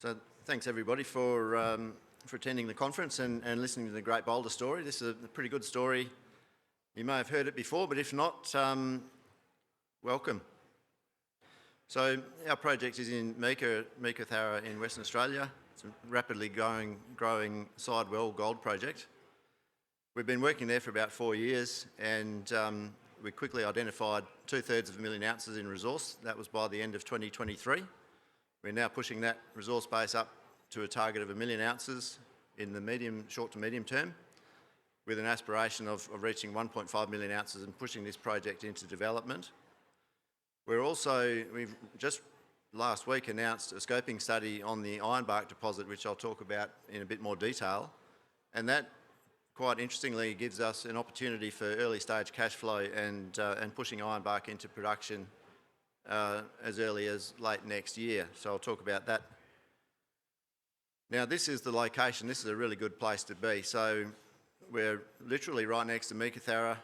So thanks everybody for attending the conference and listening to the Great Boulder story. This is a pretty good story. You may have heard it before, but if not, welcome. So our project is in Meekatharra in Western Australia. It's a rapidly growing sidewell gold project. We've been working there for about 4 years, and we quickly identified 2/3 of a million ounces in resource. That was by the end of 2023. We're now pushing that resource base up to a target of 1 million ounces in the short to medium term, with an aspiration of reaching 1.5 million ounces and pushing this project into development. We've just last week announced a scoping study on the Ironbark deposit, which I'll talk about in a bit more detail, and that quite interestingly gives us an opportunity for early stage cash flow and pushing Ironbark into production as early as late next year. So I'll talk about that. Now this is the location. This is a really good place to be. So we're literally right next to Meekatharra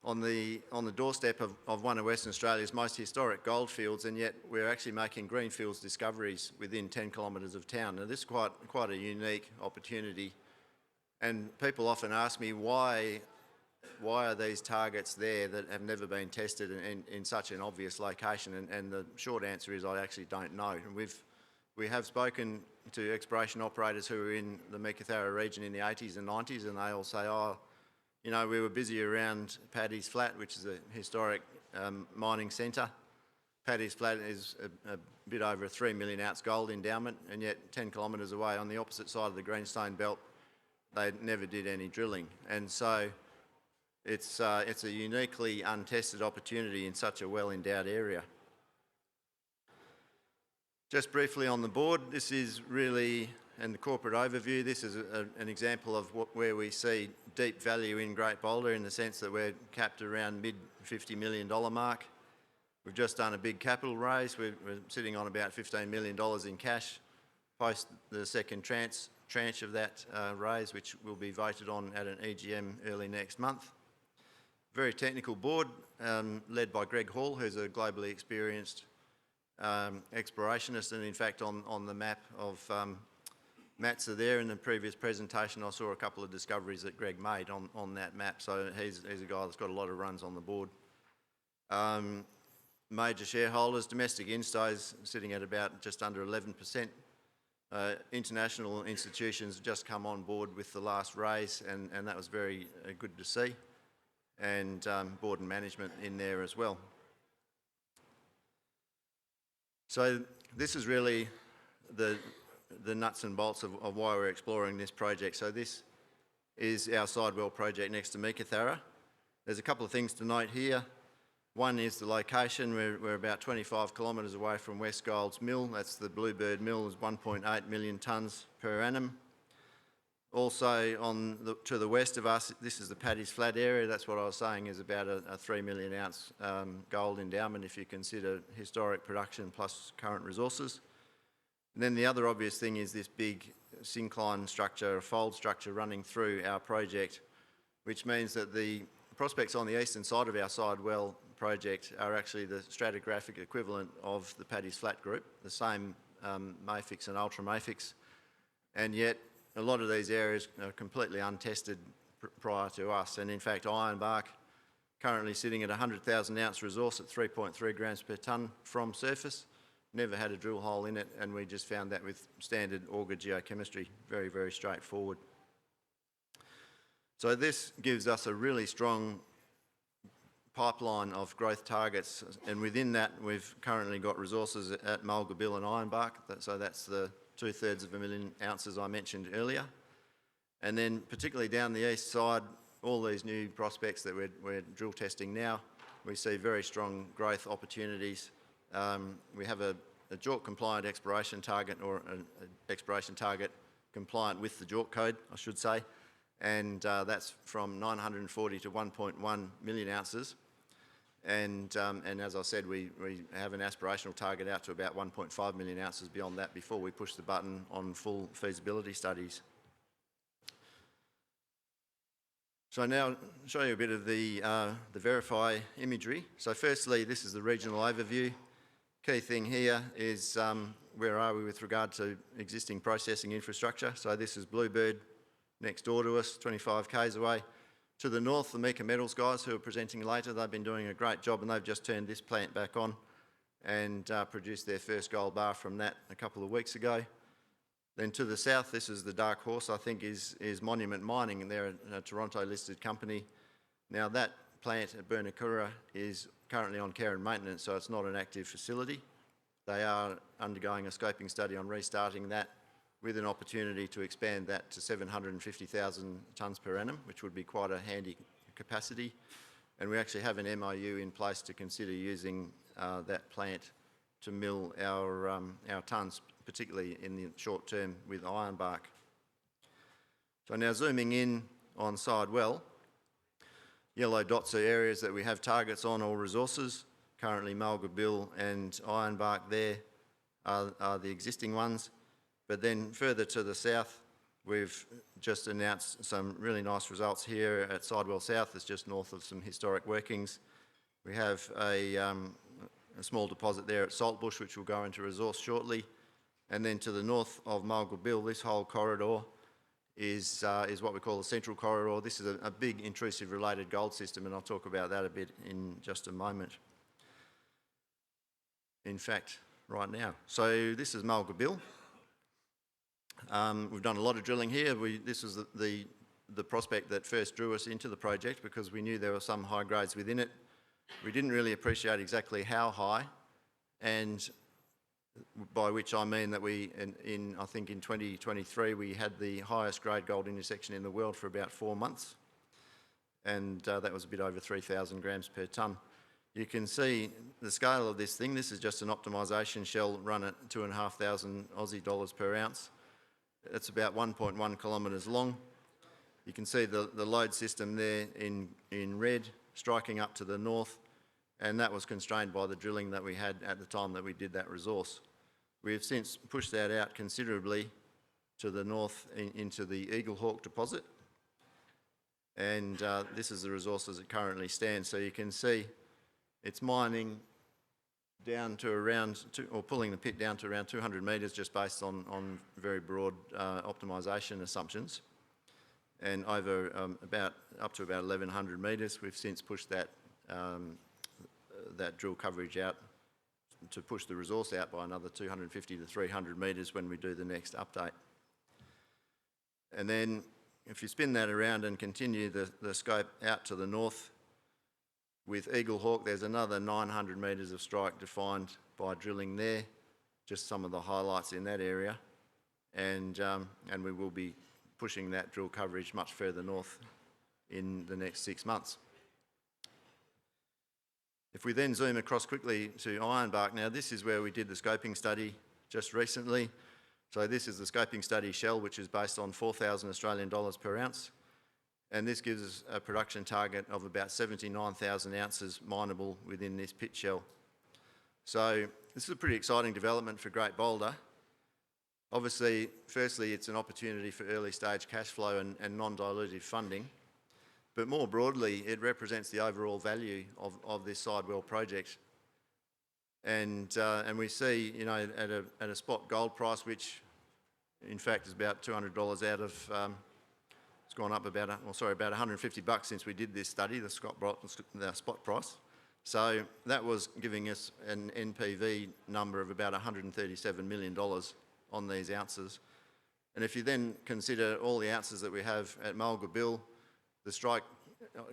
on the doorstep of one of Western Australia's most historic goldfields, and yet we're actually making greenfields discoveries within 10 kilometres of town. Now this is quite a unique opportunity, and people often ask me why are these targets there that have never been tested in such an obvious location? And the short answer is I actually don't know. And we have spoken to exploration operators who were in the Meekatharra region in the 80s and 90s, and they all say, we were busy around Paddy's Flat, which is a historic mining centre. Paddy's Flat is a bit over a 3 million ounce gold endowment, and yet 10 kilometres away on the opposite side of the greenstone belt, they never did any drilling. And so it's a uniquely untested opportunity in such a well-endowed area. Just briefly on the board, this is really, and the corporate overview, this is an example of where we see deep value in Great Boulder, in the sense that we're capped around mid $50 million mark. We've just done a big capital raise. We're sitting on about $15 million in cash post the second tranche of that raise, which will be voted on at an EGM early next month. Very technical board, led by Greg Hall, who's a globally experienced explorationist, and in fact on the map of Matt's there in the previous presentation, I saw a couple of discoveries that Greg made on that map, so he's a guy that's got a lot of runs on the board. Major shareholders, domestic instos sitting at about just under 11%. International institutions just come on board with the last raise, and that was very good to see. And board and management in there as well. So this is really the nuts and bolts of why we're exploring this project. So this is our sidewell project next to Meekatharra. There's a couple of things to note here. One is the location. We're about 25 kilometres away from Westgold's mill. That's the Bluebird mill. It's 1.8 million tonnes per annum. Also to the west of us, this is the Paddy's Flat area. That's what I was saying is about a 3 million ounce gold endowment if you consider historic production plus current resources. And then the other obvious thing is this big syncline structure, a fold structure running through our project, which means that the prospects on the eastern side of our sidewell project are actually the stratigraphic equivalent of the Paddy's Flat group, the same mafics and ultramafics, and yet a lot of these areas are completely untested prior to us. And in fact, Ironbark, currently sitting at a 100,000 ounce resource at 3.3 grams per tonne from surface, never had a drill hole in it, and we just found that with standard auger geochemistry. Very, very straightforward. So this gives us a really strong pipeline of growth targets, and within that we've currently got resources at Mulga Bill and Ironbark, so that's the 2/3 of a million ounces I mentioned earlier. And then particularly down the east side, all these new prospects that we're drill testing now, we see very strong growth opportunities. We have a JORC compliant exploration target, or an exploration target compliant with the JORC code, I should say, and that's from 940 to 1.1 million ounces. And as I said, we have an aspirational target out to about 1.5 million ounces beyond that before we push the button on full feasibility studies. So now I'll show you a bit of the verify imagery. So firstly, this is the regional overview. Key thing here is where are we with regard to existing processing infrastructure. So this is Bluebird next door to us, 25 k's away. To the north, the Meeka Metals guys who are presenting later, they've been doing a great job and they've just turned this plant back on and produced their first gold bar from that a couple of weeks ago. Then to the south, this is the dark horse, I think, is Monument Mining, and they're a Toronto-listed company. Now that plant at Burnakura is currently on care and maintenance, so it's not an active facility. They are undergoing a scoping study on restarting that with an opportunity to expand that to 750,000 tonnes per annum, which would be quite a handy capacity. And we actually have an MOU in place to consider using that plant to mill our tonnes, particularly in the short term with ironbark. So now zooming in on Sidewell, yellow dots are areas that we have targets on or resources. Currently Mulga Bill and ironbark there are the existing ones. But then further to the south, we've just announced some really nice results here at Sidewell South. It's just north of some historic workings. We have a small deposit there at Saltbush, which will go into resource shortly. And then to the north of Mulga Bill, this whole corridor is what we call the central corridor. This is a big intrusive related gold system, and I'll talk about that a bit in just a moment. In fact, right now. So this is Mulga Bill. We've done a lot of drilling here. This was the prospect that first drew us into the project because we knew there were some high grades within it. We didn't really appreciate exactly how high, and by which I mean that I think in 2023 we had the highest grade gold intersection in the world for about 4 months, and that was a bit over 3,000 grams per tonne. You can see the scale of this thing. This is just an optimisation shell run at 2,500 Aussie dollars per ounce. It's about 1.1 kilometres long. You can see the lode system there in red, striking up to the north, and that was constrained by the drilling that we had at the time that we did that resource. We have since pushed that out considerably to the north into the Eagle Hawk deposit, and this is the resource as it currently stands. So you can see it's mining down to around, or pulling the pit down to around 200 metres just based on very broad optimisation assumptions. And over up to about 1,100 metres, we've since pushed that drill coverage out to push the resource out by another 250 to 300 metres when we do the next update. And then if you spin that around and continue the scope out to the north, with Eagle Hawk, there's another 900 metres of strike defined by drilling there, just some of the highlights in that area. And we will be pushing that drill coverage much further north in the next 6 months. If we then zoom across quickly to ironbark, now this is where we did the scoping study just recently. So this is the scoping study shell, which is based on 4,000 Australian dollars per ounce. And this gives us a production target of about 79,000 ounces mineable within this pit shell. So this is a pretty exciting development for Great Boulder. Obviously, firstly, it's an opportunity for early stage cash flow and non-dilutive funding. But more broadly, it represents the overall value of this Sidewell project. And we see, you know, at a spot gold price, which in fact is about $200 out of, it's gone up about $150 since we did this study, the spot price. So that was giving us an NPV number of about $137 million on these ounces. And if you then consider all the ounces that we have at Mulga Bill, the strike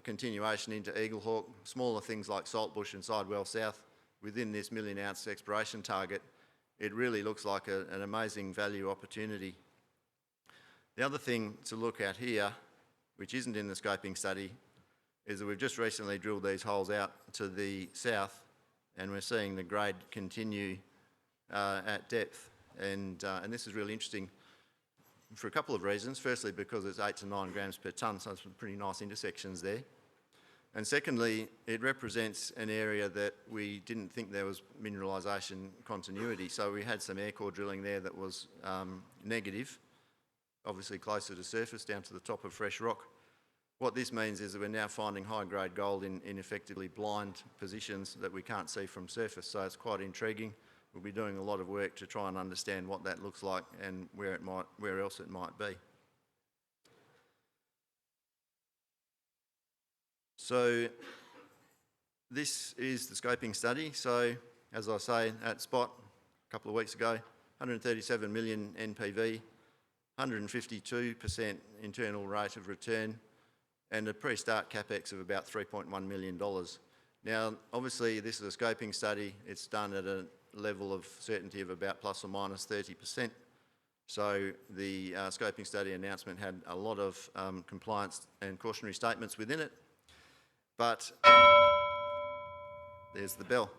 continuation into Eagle Hawk, smaller things like Saltbush and Sidewell South, within this 1 million ounce exploration target, it really looks like an amazing value opportunity. The other thing to look at here, which isn't in the scoping study, is that we've just recently drilled these holes out to the south, and we're seeing the grade continue at depth. And this is really interesting for a couple of reasons. Firstly, because it's 8 to 9 grams per tonne, so some pretty nice intersections there. And secondly, it represents an area that we didn't think there was mineralisation continuity. So we had some air core drilling there that was negative, obviously closer to surface, down to the top of fresh rock. What this means is that we're now finding high-grade gold in effectively blind positions that we can't see from surface, so it's quite intriguing. we'll be doing a lot of work to try and understand what that looks like and where else it might be. So this is the scoping study. So as I say, at spot a couple of weeks ago, 137 million NPV, 152% internal rate of return, and a pre-start capex of about $3.1 million. Now, obviously, this is a scoping study. It's done at a level of certainty of about plus or minus 30%. So the scoping study announcement had a lot of compliance and cautionary statements within it. But there's the bell.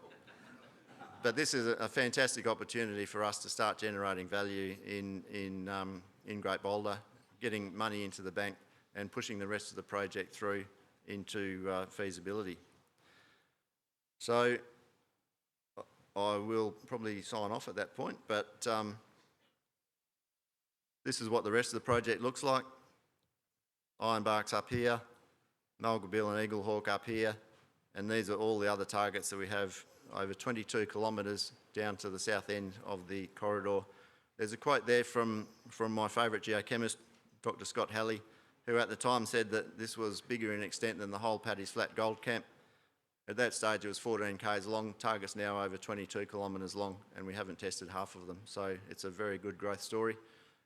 But this is a fantastic opportunity for us to start generating value in Great Boulder, getting money into the bank and pushing the rest of the project through into feasibility. So I will probably sign off at that point, but this is what the rest of the project looks like. Ironbark's up here, Mulga Bill and Eagle Hawk up here, and these are all the other targets that we have over 22 kilometres down to the south end of the corridor. There's a quote there from my favourite geochemist, Dr. Scott Halley, who at the time said that this was bigger in extent than the whole Paddy's Flat gold camp. At that stage it was 14 k's long, target's now over 22 kilometres long, and we haven't tested half of them. So it's a very good growth story.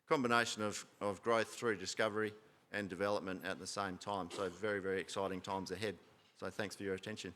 Combination of growth through discovery and development at the same time. So very, very exciting times ahead. So thanks for your attention.